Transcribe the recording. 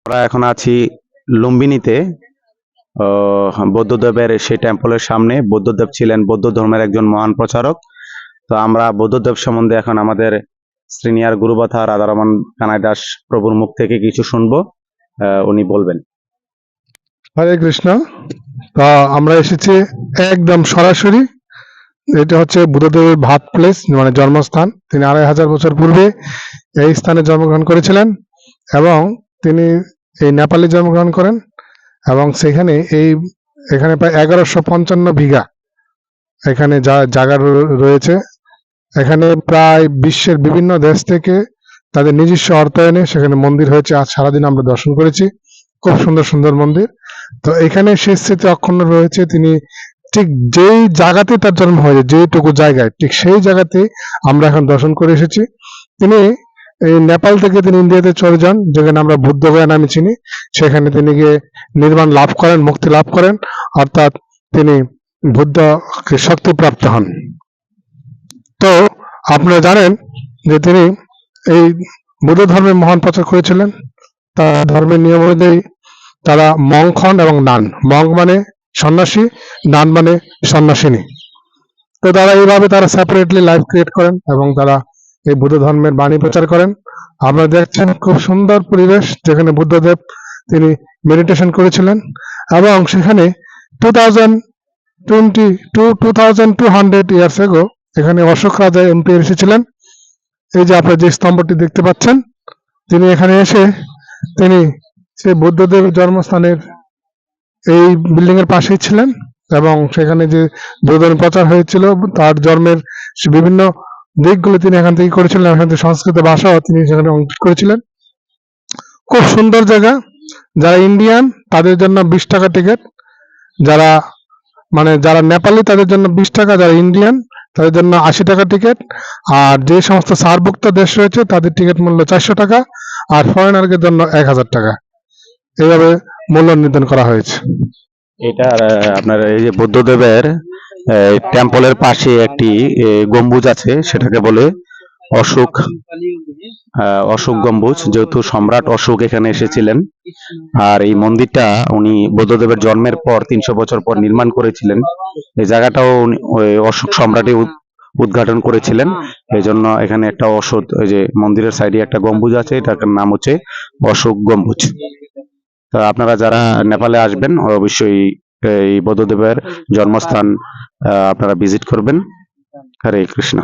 আমরা এখন আছি লুম্বিনীতে। বৌদ্ধদেবের সেই টেম্পলের সামনে। বৌদ্ধদেব ছিলেন বৌদ্ধ ধর্মের একজন মহান প্রচারক। তো আমরা বৌদ্ধদেব সম্বন্ধে এখন আমাদের সিনিয়র গুরুবাথা রাধারমন কানাই দাস প্রভুর মুখ থেকে কিছু শুনবো। উনি বলবেন। হরে কৃষ্ণ। তা আমরা এসেছি একদম সরাসরি, এটা হচ্ছে বুদ্ধদেবের ভাত প্লেস, মানে জন্মস্থান। তিনি 2500 বছর পূর্বে এই স্থানে জন্মগ্রহণ করেছিলেন এবং তিনি এই নেপালে জন্মগ্রহণ করেন এবং সেখানে এখানে প্রায় 1155 বিঘা এখানে জায়গা রয়েছে। এখানে প্রায় বিশ্বের বিভিন্ন দেশ থেকে তাদের নিজস্ব অর্থায়নে সেখানে মন্দির হয়েছে। আজ সারাদিন আমরা দর্শন করেছি, খুব সুন্দর সুন্দর মন্দির। তো এখানে সেই স্মৃতি অক্ষুণ্ণ রয়েছে। তিনি ঠিক যেই জায়গাতে তার জন্ম হয়েছে, যেইটুকু জায়গায়, ঠিক সেই জায়গাতে আমরা এখন দর্শন করে এসেছি। তিনি এই নেপাল থেকে তিনি ইন্ডিয়াতে চলে যান, যেখানে আমরা বুদ্ধগয়া নামে চিনি। সেখানে তিনি গিয়ে নির্বাণ লাভ করেন, মুক্তি লাভ করেন, অর্থাৎ তিনি বুদ্ধ শক্তিপ্রাপ্ত হন। তো আপনারা জানেন যে তিনি এই বুদ্ধ ধর্মের মহান প্রচার করেছিলেন। তার ধর্মের নিয়ম অনুযায়ী তারা মঙ্ক হন এবং নান। মঙ্ক মানে সন্ন্যাসী, নান মানে সন্ন্যাসিনী। তো তারা এইভাবে তারা সেপারেটলি লাইফ ক্রিয়েট করেন এবং তারা এই বুদ্ধ ধর্মের বাণী প্রচার করেন। আপনারা দেখছেন খুব সুন্দর পরিবেশ, যেখানে বুদ্ধদেব তিনি মেডিটেশন করেছিলেন এবং সেখানে 2200 ইয়ার্স এগো এখানে অশোক রাজা এম্পায়ার এসেছিলেন। এই যে আপনারা যে স্তম্ভটি দেখতে পাচ্ছেন, তিনি এখানে এসে তিনি সেই বুদ্ধদেবের জন্মস্থানের এই বিল্ডিং এর পাশেই ছিলেন এবং সেখানে যে বুদ্ধ প্রচার হয়েছিল তার জন্মের বিভিন্ন দিকগুলো তিনি এখান থেকে করেছিলেন। এখান থেকে সংস্কৃত ভাষাও তিনি সেখানে অঙ্কিত করেছিলেন। খুব সুন্দর জায়গা। যারা ইন্ডিয়ান তাদের জন্য 20 টাকা টিকিট, যারা নেপালি তাদের জন্য 20 টাকা, যারা ইন্ডিয়ান তাদের জন্য 80 টাকা টিকিট, আর যে সমস্ত সারভুক্ত দেশ রয়েছে তাদের টিকিট মূল্য 400 টাকা, আর ফরেনারদের জন্য 1000 টাকা। এইভাবে মূল্য নির্ধারণ করা হয়েছে। এটা আপনার এই যে বুদ্ধদেবের টেম্পলের পাশে একটি গম্বুজ আছে, সেটাকে বলে অশোক গম্বুজ, যেহেতু সম্রাট অশোক এখানে এসেছিলেন। আর এই মন্দিরটা উনি বুদ্ধদেবের জন্মের পর 300 বছর পর নির্মাণ করেছিলেন। এই জায়গাটাও ওই অশোক সম্রাটই উদ্ঘাটন করেছিলেন। এই জন্য এখানে একটা ওই যে মন্দিরের সাইডে একটা গম্বুজ আছে, এটার নাম হচ্ছে অশোক গম্বুজ। তো আপনারা যারা নেপালে আসবেন অবশ্যই এই বুদ্ধদেবের জন্মস্থান আপনারা ভিজিট করবেন। হরে কৃষ্ণ।